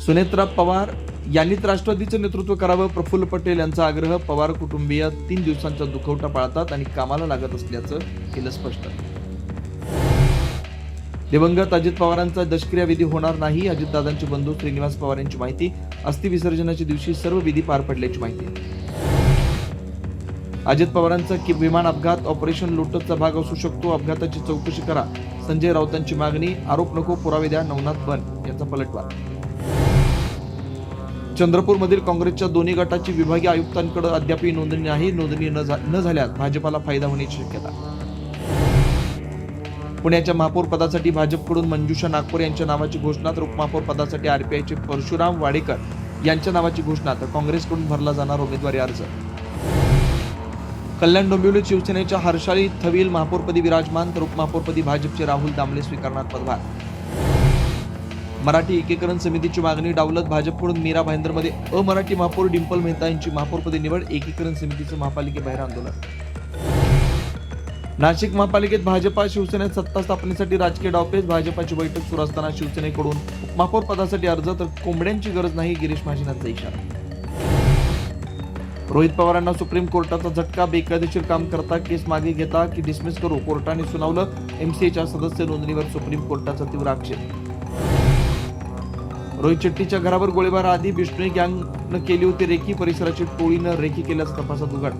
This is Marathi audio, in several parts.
सुनेत्रा पवार यांनीच राष्ट्रवादीचं नेतृत्व करावं, प्रफुल्ल पटेल यांचा आग्रह. पवार कुटुंबीय 3 दिवसांचा दुखवटा पाळतात आणि कामाला लागत असल्याचं केलं स्पष्ट. दिवंगत अजित पवारांचा दशक्रिया विधी होणार नाही, अजितदादांचे बंधू श्रीनिवास पवार यांची माहिती. अस्थि विसर्जनाच्या दिवशी सर्व विधी पार पडल्याची माहिती. अजित पवारांचा विमान अपघात ऑपरेशन लोटसचा भाग असू शकतो, अपघाताची चौकशी करा, संजय राऊतांची मागणी. आरोप नको, पुरावे द्या, नवनाथ बन यांचा पलटवार. चंद्रपूरमधील काँग्रेसच्या दोन्ही गटाची विभागीय आयुक्तांकडे अद्यापही नोंदणी नाही. नोंदणी न झाल्यास भाजपाला फायदा होण्याची शक्यता. पुण्याच्या महापौर पदासाठी भाजपकडून मंजुषा नागपूर यांच्या नावाची घोषणा, तर उपमहापौर पदासाठी आरपीआयचे परशुराम वाडेकर यांच्या नावाची घोषणा, तर काँग्रेसकडून भरला जाणार उमेदवारी अर्ज. कल्याण डोंबिवली शिवसेनेच्या हर्षाली थविल महापौरपदी विराजमान, तर उपमहापौरपदी भाजपचे राहुल दामले स्वीकारणार पदभार. मराठी एकीकरण समितीची मागणी डावलत, भाजपकडून मीरा भाईंदरमध्ये अमराठी महापौर डिंपल मेहता यांची महापौरपदी निवड, एकीकरण समितीचं महापालिकेबाहेर आंदोलन. नाशिक महापालिकेत भाजपा शिवसेनेत सत्ता स्थापनेसाठी राजकीय डावपेच, भाजपाची बैठक सुरू असताना शिवसेनेकडून उपमहापौर पदासाठी अर्ज, तर कोंबड्यांची गरज नाही, गिरीश महाजनांचा इशारा. रोहित पवारांना सुप्रीम कोर्टाचा झटका, बेकायदेशीर काम करता केस मागे घेता की डिसमिस करू, कोर्टाने सुनावलं. एमसीएच्या सदस्य नोंदणीवर सुप्रीम कोर्टाचा तीव्र आक्षेप. रोहित शेट्टीच्या घरावर गोळीबार आधी बिष्णोई गँगनं केली होती रेकी, परिसराची टोळीनं रेकी केल्याचं तपासात उघड.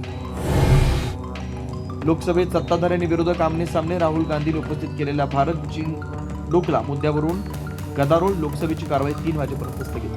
लोकसभेत सत्ताधाऱ्यांनी विरोधक आमने सामने, राहुल गांधींनी उपस्थित केलेल्या भारत चीन डोकला मुद्द्यावरून गदारोळ, लोकसभेची कारवाई 3 वाजेपर्यंत स्थगित.